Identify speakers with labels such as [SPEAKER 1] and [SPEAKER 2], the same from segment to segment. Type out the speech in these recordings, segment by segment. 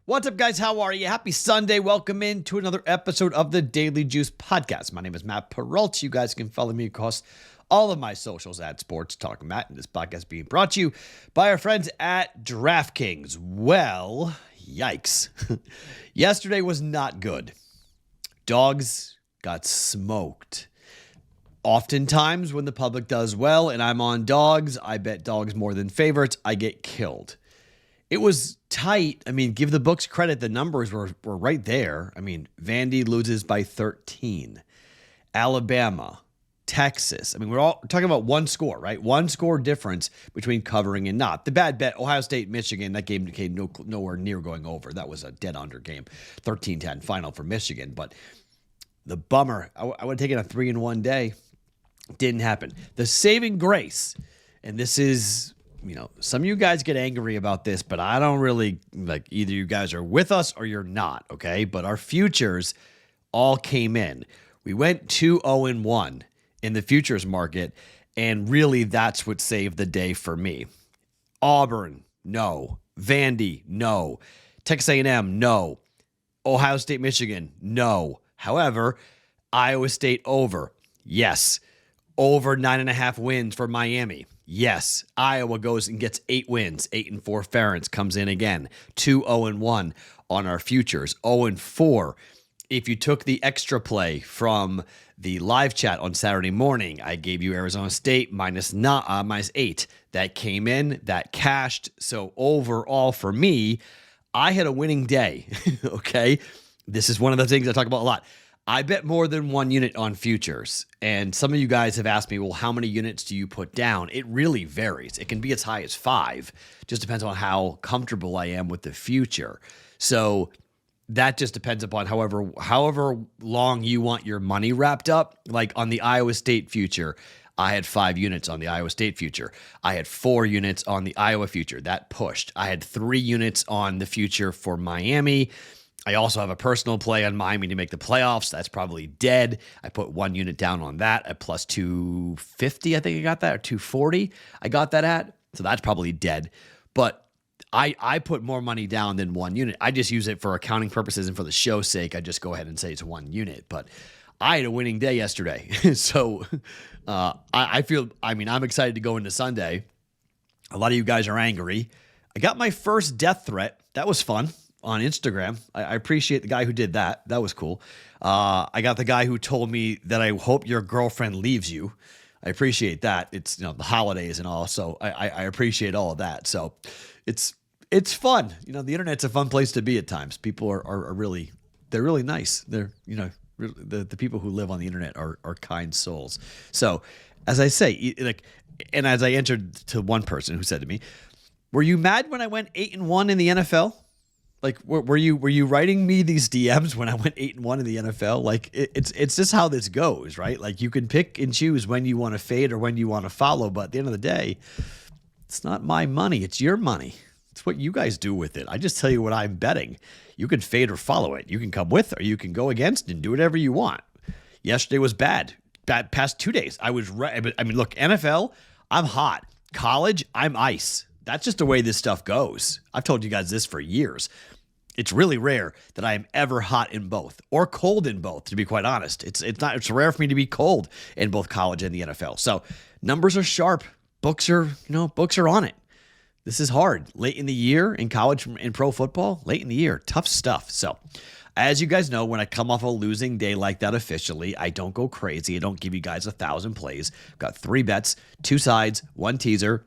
[SPEAKER 1] What's up, guys? How are you? Happy Sunday. Welcome in to another episode of the Daily Juice Podcast. My name is Matt Peralta. You guys can follow me across all of my socials at Sports Talk Matt, and this podcast being brought to you by our friends at DraftKings. Well, yikes. Yesterday was not good. Dogs got smoked. Oftentimes when the public does well and I'm on dogs, I bet dogs more than favorites, I get killed. It was tight. I mean, give the books credit. The numbers were right there. I mean, Vandy loses by 13. Alabama, Texas. I mean, we're talking about one score, right? One score difference between covering and not. The bad bet, Ohio State, Michigan, that game came nowhere near going over. That was a dead under game. 13-10 final for Michigan. But the bummer, I would have taken a 3-in-1 day. Didn't happen. The saving grace, and this is... some of you guys get angry about this, but I don't really, either you guys are with us or you're not, okay? But our futures all came in. We went 2-0-1 in the futures market, and really that's what saved the day for me. Auburn, no. Vandy, no. Texas A&M, no. Ohio State, Michigan, no. However, Iowa State over, yes. Over 9.5 wins for Miami. Yes, Iowa goes and gets 8 wins. 8-4 Ferentz comes in again. 2-0-1 on our futures. 0-4. If you took the extra play from the live chat on Saturday morning, I gave you Arizona State minus 8. That came in, that cashed. So overall for me, I had a winning day. Okay, this is one of the things I talk about a lot. I bet more than one unit on futures. And some of you guys have asked me, well, how many units do you put down? It really varies. It can be as high as 5. Just depends on how comfortable I am with the future. So that just depends upon however long you want your money wrapped up. Like on the Iowa State future, I had 5 units on the Iowa State future. I had 4 units on the Iowa future. That pushed. I had 3 units on the future for Miami. I also have a personal play on Miami to make the playoffs. That's probably dead. I put 1 unit down on that at plus 250. I think I got that, or 240. I got that at. So that's probably dead. But I put more money down than 1 unit. I just use it for accounting purposes and for the show's sake. I just go ahead and say it's 1 unit. But I had a winning day yesterday. So I'm excited to go into Sunday. A lot of you guys are angry. I got my first death threat. That was fun. On Instagram. I appreciate the guy who did that. That was cool. I got the guy who told me that I hope your girlfriend leaves you. I appreciate that. It's the holidays and all, so I appreciate all of that. So it's fun. The internet's a fun place to be at times. People are really nice. They're the people who live on the internet are kind souls. So as I say, and as I answered to one person who said to me, "Were you mad when I went 8-1 in the NFL?" Like, were you writing me these DMs when I went 8-1 in the NFL? Like, it's just how this goes, right? Like, you can pick and choose when you want to fade or when you want to follow, but at the end of the day, it's not my money. It's your money. It's what you guys do with it. I just tell you what I'm betting. You can fade or follow it. You can come with or you can go against and do whatever you want. Yesterday was bad. Bad past 2 days. I was look, NFL, I'm hot. College, I'm ice. That's just the way this stuff goes. I've told you guys this for years. It's really rare that I am ever hot in both or cold in both, to be quite honest. It's rare for me to be cold in both college and the NFL. So numbers are sharp. Books are on it. This is hard. Late in the year in college and pro football, late in the year, tough stuff. So as you guys know, when I come off a losing day like that officially, I don't go crazy. I don't give you guys 1,000 plays. I've got 3 bets, 2 sides, 1 teaser.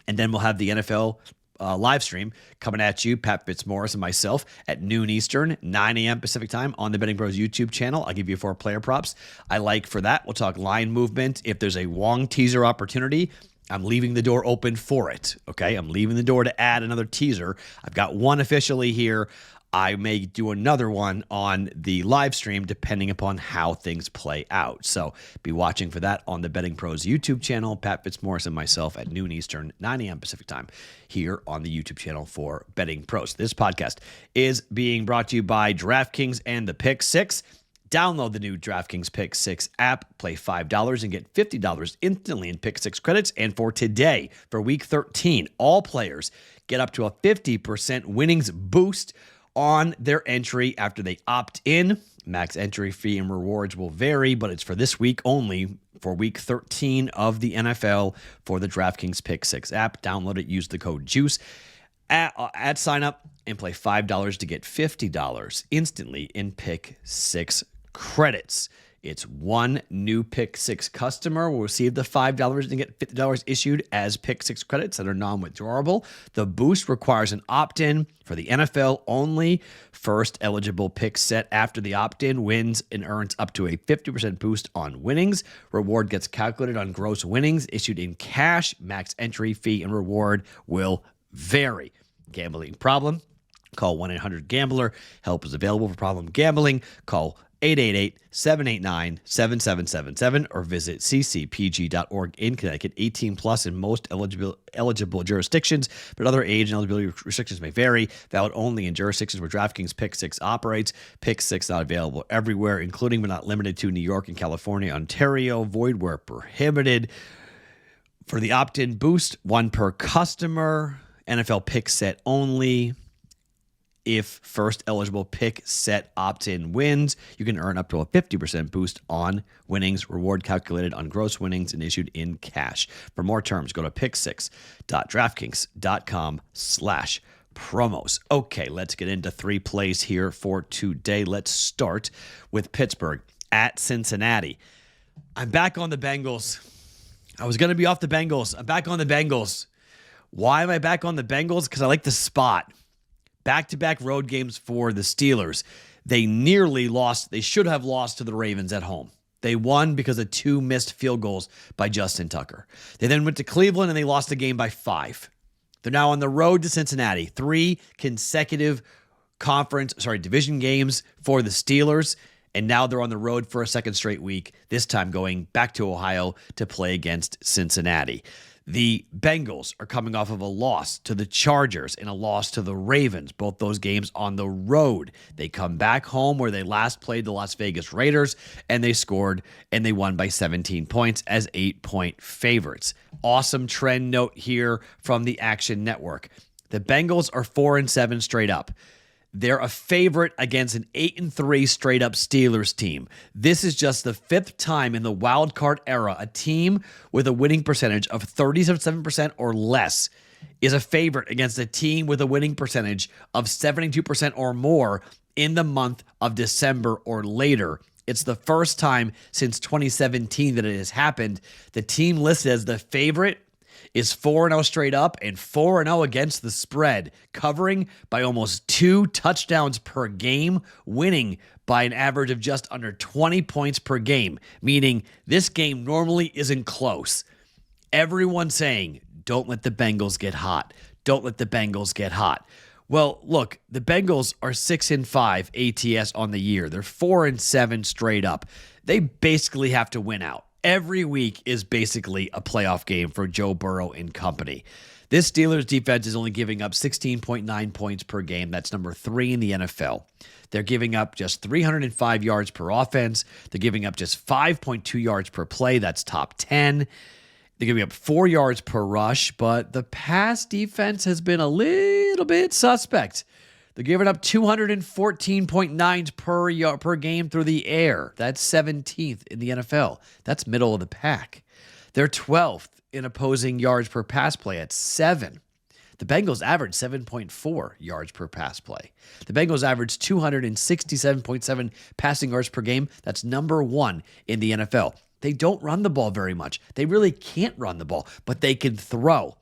[SPEAKER 1] And then we'll have the NFL live stream coming at you, Pat Fitzmaurice and myself, at noon Eastern, 9 a.m. Pacific time on the BettingPros YouTube channel. I'll give you 4 player props I like for that. We'll talk line movement. If there's a Wong teaser opportunity, I'm leaving the door open for it, okay? I'm leaving the door to add another teaser. I've got one officially here. I may do another one on the live stream depending upon how things play out. So be watching for that on the Betting Pros YouTube channel. Pat Fitzmaurice and myself at noon Eastern, 9 a.m. Pacific time here on the YouTube channel for Betting Pros. This podcast is being brought to you by DraftKings and the Pick 6. Download the new DraftKings Pick 6 app, play $5 and get $50 instantly in Pick 6 credits. And for today, for Week 13, all players get up to a 50% winnings boost on their entry after they opt in. Max entry fee and rewards will vary, but it's for this week only, for week 13 of the NFL for the DraftKings Pick 6 app. Download it, use the code JUICE at sign up, and play $5 to get $50 instantly in Pick 6 credits. It's one new Pick 6 customer will receive the $5 and get $50 issued as Pick 6 credits that are non-withdrawable. The boost requires an opt-in for the NFL only. First eligible pick set after the opt-in wins and earns up to a 50% boost on winnings. Reward gets calculated on gross winnings issued in cash. Max entry fee and reward will vary. Gambling problem? Call 1-800-GAMBLER. Help is available for problem gambling. Call 888-789-7777 or visit ccpg.org in Connecticut. 18 plus in most eligible jurisdictions, but other age and eligibility restrictions may vary. Valid only in jurisdictions where DraftKings Pick 6 operates. Pick 6 not available everywhere, including but not limited to New York and California, Ontario. Void where prohibited. For the opt-in boost, one per customer. NFL pick set only. If first eligible pick set opt-in wins, you can earn up to a 50% boost on winnings. Reward calculated on gross winnings and issued in cash. For more terms, go to pick6.draftkings.com/promos. Okay, let's get into 3 plays here for today. Let's start with Pittsburgh at Cincinnati. I'm back on the Bengals. I was going to be off the Bengals. I'm back on the Bengals. Why am I back on the Bengals? Because I like the spot. Back-to-back road games for the Steelers. They nearly lost. They should have lost to the Ravens at home. They won because of 2 missed field goals by Justin Tucker. They then went to Cleveland and they lost the game by 5. They're now on the road to Cincinnati. 3 consecutive division games for the Steelers. And now they're on the road for a second straight week, this time going back to Ohio to play against Cincinnati. The Bengals are coming off of a loss to the Chargers and a loss to the Ravens, both those games on the road. They come back home where they last played the Las Vegas Raiders, and they scored and they won by 17 points as 8-point favorites. Awesome trend note here from the Action Network. The Bengals are 4-7 straight up. They're a favorite against an 8-3 straight-up Steelers team. This is just the 5th time in the wild card era a team with a winning percentage of 37% or less is a favorite against a team with a winning percentage of 72% or more in the month of December or later. It's the first time since 2017 that it has happened. The team listed as the favorite is 4-0 straight up and 4-0 against the spread, covering by almost 2 touchdowns per game, winning by an average of just under 20 points per game, meaning this game normally isn't close. Everyone saying, don't let the Bengals get hot. Don't let the Bengals get hot. Well, look, the Bengals are 6-5 ATS on the year. They're 4-7 straight up. They basically have to win out. Every week is basically a playoff game for Joe Burrow and company. This Steelers defense is only giving up 16.9 points per game. That's number 3 in the NFL. They're giving up just 305 yards per offense. They're giving up just 5.2 yards per play. That's top 10. They're giving up 4 yards per rush, but the pass defense has been a little bit suspect. They're giving up 214.9 per game through the air. That's 17th in the NFL. That's middle of the pack. They're 12th in opposing yards per pass play at 7. The Bengals average 7.4 yards per pass play. The Bengals average 267.7 passing yards per game. That's number 1 in the NFL. They don't run the ball very much. They really can't run the ball, but they can throw.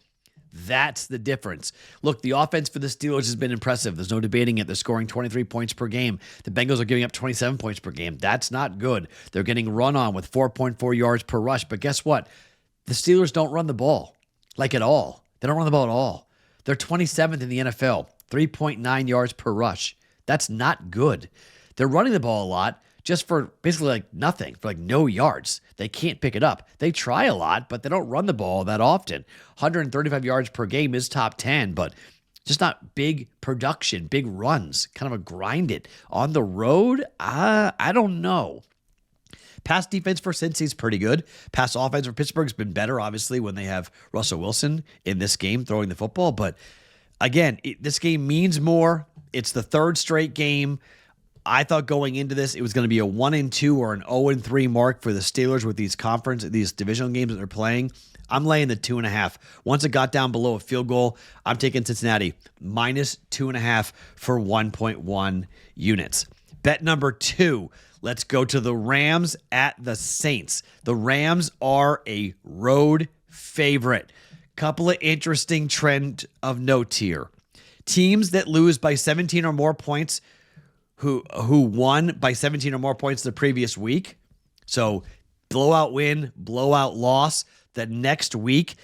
[SPEAKER 1] That's the difference. Look, the offense for the Steelers has been impressive. There's no debating it. They're scoring 23 points per game. The Bengals are giving up 27 points per game. That's not good. They're getting run on with 4.4 yards per rush. But guess what? The Steelers don't run the ball, like at all. They don't run the ball at all. They're 27th in the NFL, 3.9 yards per rush. That's not good. They're running the ball a lot, just for basically like nothing, for like no yards. They can't pick it up. They try a lot, but they don't run the ball that often. 135 yards per game is top 10, but just not big production, big runs, kind of a grind it. On the road, I don't know. Pass defense for Cincy's pretty good. Pass offense for Pittsburgh's been better, obviously, when they have Russell Wilson in this game throwing the football. But again, this game means more. It's the third straight game. I thought going into this, it was going to be a 1-2 or an 0-3 mark for the Steelers with these divisional games that they're playing. I'm laying the 2.5. Once it got down below a field goal, I'm taking Cincinnati minus 2.5 for 1.1 units. Bet number 2. Let's go to the Rams at the Saints. The Rams are a road favorite. Couple of interesting trend of note here. Teams that lose by 17 or more points who won by 17 or more points the previous week. So blowout win, blowout loss. The next week,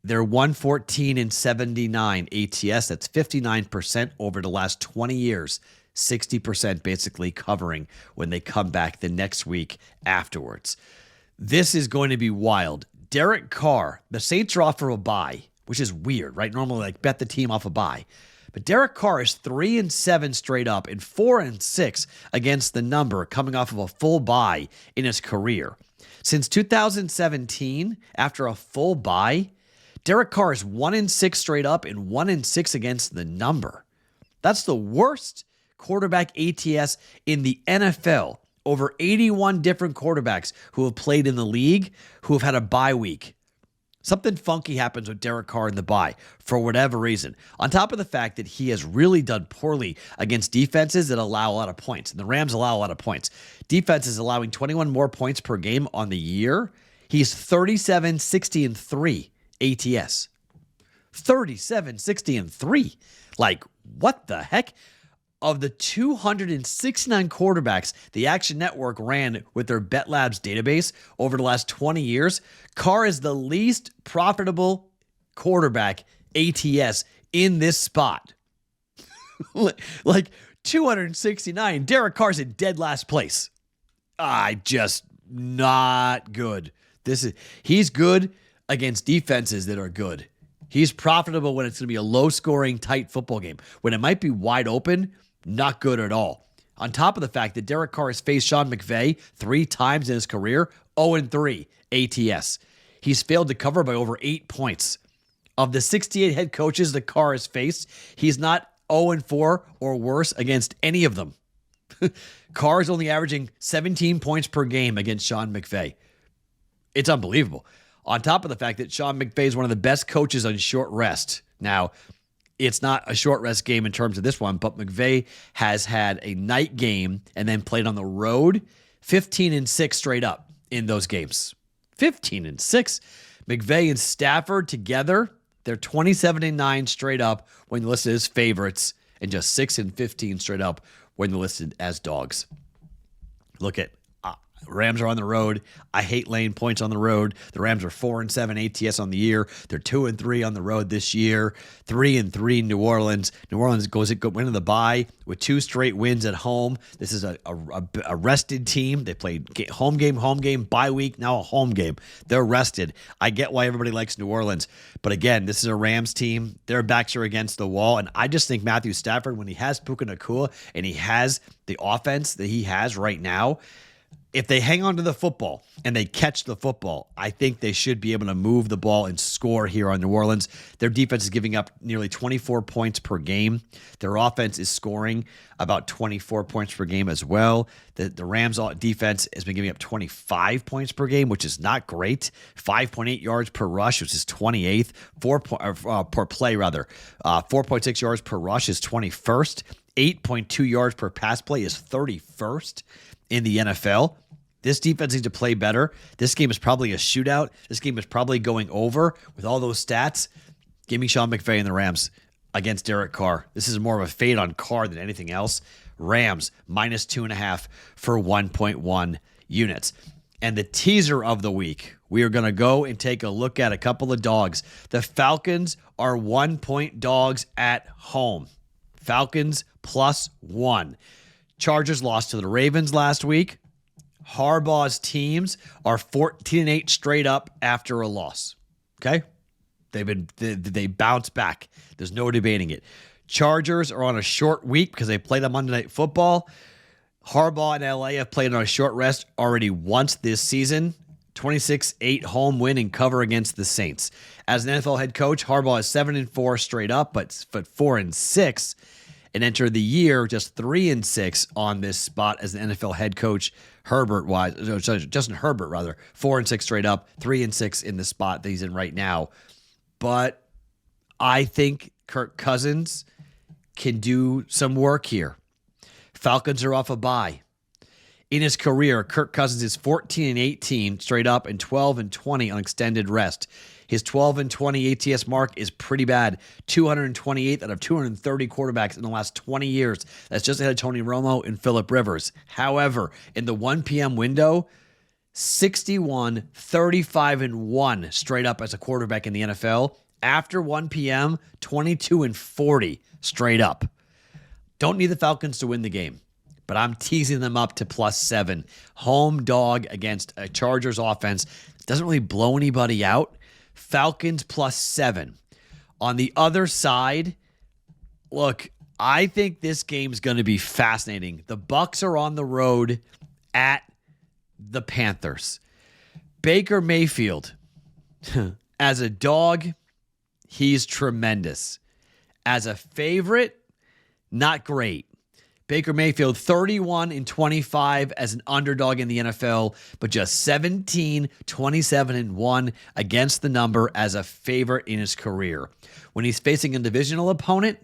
[SPEAKER 1] they're 114-79 ATS. That's 59% over the last 20 years. 60% basically covering when they come back the next week afterwards. This is going to be wild. Derek Carr, the Saints are off for a bye, which is weird, right? Normally, bet the team off a bye. But Derek Carr is 3-7 straight up and 4-6 against the number coming off of a full bye in his career. Since 2017, after a full bye, Derek Carr is 1-6 straight up and 1-6 against the number. That's the worst quarterback ATS in the NFL. Over 81 different quarterbacks who have played in the league who have had a bye week. Something funky happens with Derek Carr in the bye for whatever reason. On top of the fact that he has really done poorly against defenses that allow a lot of points. And the Rams allow a lot of points. Defense is allowing 21 more points per game on the year. He's 37-60-3 ATS. 37-60-3. Like, what the heck? Of the 269 quarterbacks the Action Network ran with their Bet Labs database over the last 20 years, Carr is the least profitable quarterback ATS in this spot. Like 269. Derek Carr's in dead last place. Just not good. He's good against defenses that are good. He's profitable when it's going to be a low-scoring, tight football game. When it might be wide open, not good at all. On top of the fact that Derek Carr has faced Sean McVay 3 times in his career, 0-3 ATS. He's failed to cover by over 8 points. Of the 68 head coaches that Carr has faced, he's not 0-4 or worse against any of them. Carr is only averaging 17 points per game against Sean McVay. It's unbelievable. On top of the fact that Sean McVay is one of the best coaches on short rest. Now, it's not a short rest game in terms of this one, but McVay has had a night game and then played on the road 15-6 straight up in those games. 15-6. McVay and Stafford together, they're 27-9 straight up when they're listed as favorites and just 6-15 straight up when they're listed as dogs. Look at Rams are on the road. I hate laying points on the road. The Rams are 4-7 ATS on the year. They're 2-3 on the road this year. 3-3 New Orleans. New Orleans goes into the bye with 2 straight wins at home. This is a rested team. They played home game, bye week, now a home game. They're rested. I get why everybody likes New Orleans. But again, this is a Rams team. Their backs are against the wall. And I just think Matthew Stafford, when he has Puka Nacua and he has the offense that he has right now, if they hang on to the football and they catch the football, I think they should be able to move the ball and score here on New Orleans. Their defense is giving up nearly 24 points per game. Their offense is scoring about 24 points per game as well. The Rams defense has been giving up 25 points per game, which is not great. 5.8 yards per rush, which is 28th. Per play, rather. 4.6 yards per rush is 21st. 8.2 yards per pass play is 31st in the NFL. This defense needs to play better. This game is probably a shootout. This game is probably going over with all those stats. Give me Sean McVay and the Rams against Derek Carr. This is more of a fade on Carr than anything else. Rams minus 2.5 for 1.1 units. And the teaser of the week, we are going to go and take a look at a couple of dogs. The Falcons are 1-point dogs at home. Falcons +1. Chargers lost to the Ravens last week. Harbaugh's teams are 14-8 straight up after a loss. Okay? They bounce back. There's no debating it. Chargers are on a short week because they played on Monday Night Football. Harbaugh and LA have played on a short rest already once this season. 26-8 home win and cover against the Saints. As an NFL head coach, Harbaugh is 7-4 straight up, but 4-6 and entered the year just 3-6 on this spot as the NFL head coach. Justin Herbert, 4-6 straight up, 3-6 in the spot that he's in right now. But I think Kirk Cousins can do some work here. Falcons are off a bye. In his career, Kirk Cousins is 14-18 straight up and 12-20 on extended rest. His 12-20 ATS mark is pretty bad. 228th out of 230 quarterbacks in the last 20 years. That's just ahead of Tony Romo and Phillip Rivers. However, in the 1 p.m. window, 61, 35-1 straight up as a quarterback in the NFL. After 1 p.m., 22-40 straight up. Don't need the Falcons to win the game, but I'm teasing them up to +7. Home dog against a Chargers offense. Doesn't really blow anybody out. Falcons +7. On the other side, look, I think this game's going to be fascinating. The Bucs are on the road at the Panthers. Baker Mayfield, as a dog, he's tremendous. As a favorite, not great. Baker Mayfield, 31-25 as an underdog in the NFL, but just 17, 27-1 against the number as a favorite in his career. When he's facing a divisional opponent,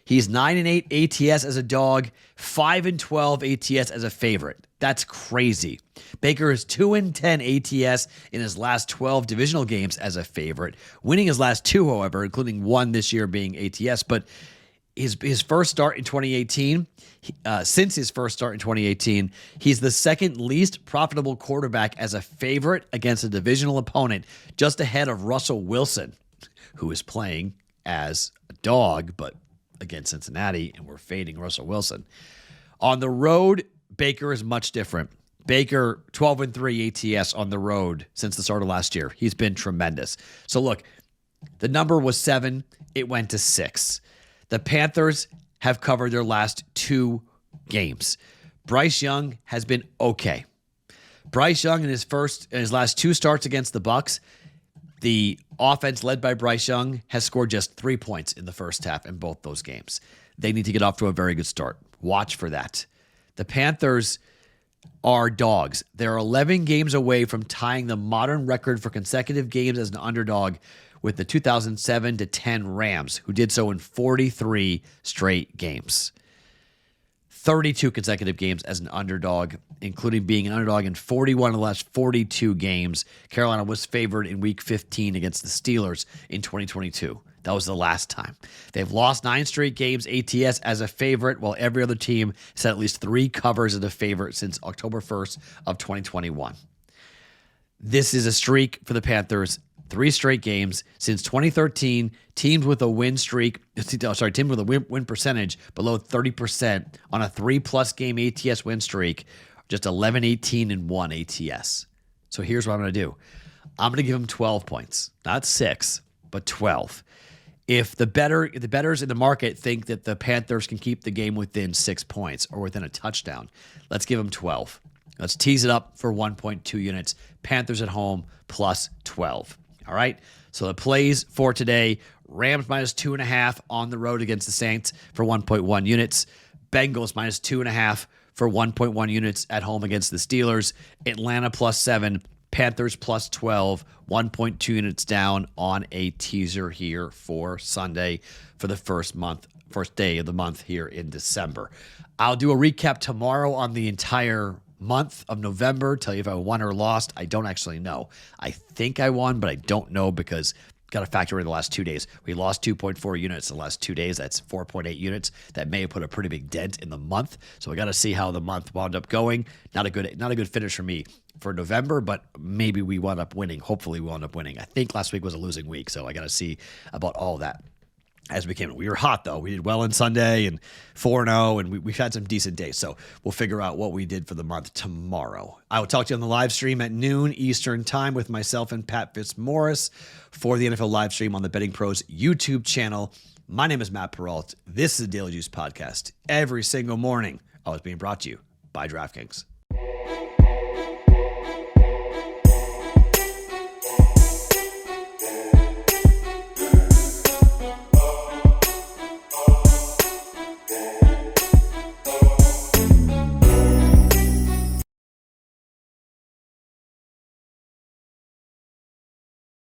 [SPEAKER 1] he's 9-8 ATS as a dog, 5-12 ATS as a favorite. That's crazy. Baker is 2-10 ATS in his last 12 divisional games as a favorite, winning his last 2, however, including one this year being ATS. But his first start in 2018, since his first start in 2018, he's the second least profitable quarterback as a favorite against a divisional opponent, just ahead of Russell Wilson, who is playing as a dog, but against Cincinnati, and we're fading Russell Wilson. On the road, Baker is much different. Baker, 12-3 ATS on the road since the start of last year. He's been tremendous. So look, the number was 7. It went to 6. The Panthers have covered their last 2 games. Bryce Young has been okay. Bryce Young in his last 2 starts against the Bucs, the offense led by Bryce Young has scored just 3 points in the first half in both those games. They need to get off to a very good start. Watch for that. The Panthers are dogs. They're 11 games away from tying the modern record for consecutive games as an underdog with the 2007-10 Rams, who did so in 43 straight games. 32 consecutive games as an underdog, including being an underdog in 41 of the last 42 games. Carolina was favored in Week 15 against the Steelers in 2022. That was the last time. They've lost 9 straight games ATS as a favorite, while every other team has had at least 3 covers as a favorite since October 1st of 2021. This is a streak for the Panthers. 3 straight games since 2013. Teams with a win percentage below 30% on a 3+ game ATS win streak, just 11-18-1 ATS. So here's what I'm going to do. I'm going to give them 12 points, not 6, but 12. If the bettors in the market think that the Panthers can keep the game within 6 points or within a touchdown, let's give them 12. Let's tease it up for 1.2 units. Panthers at home plus 12. All right, so the plays for today, Rams -2.5 on the road against the Saints for 1.1 units. Bengals -2.5 for 1.1 units at home against the Steelers. Atlanta +7, Panthers +12, 1.2 units down on a teaser here for Sunday for the first day of the month here in December. I'll do a recap tomorrow on the entire month of November, tell you if I won or lost. I don't actually know. I think I won, but I don't know because got to factor in the last 2 days. We lost 2.4 units in the last 2 days. That's 4.8 units. That may have put a pretty big dent in the month. So we got to see how the month wound up going. Not a good finish for me for November, but maybe we wound up winning. Hopefully we wound up winning. I think last week was a losing week, so I got to see about all that. As we came in. We were hot, though. We did well on Sunday and 4-0, and we've had some decent days. So we'll figure out what we did for the month tomorrow. I will talk to you on the live stream at noon Eastern time with myself and Pat Fitzmaurice for the NFL live stream on the BettingPros YouTube channel. My name is Matt Peralt. This is the Daily Juice Podcast. Every single morning, always being brought to you by DraftKings.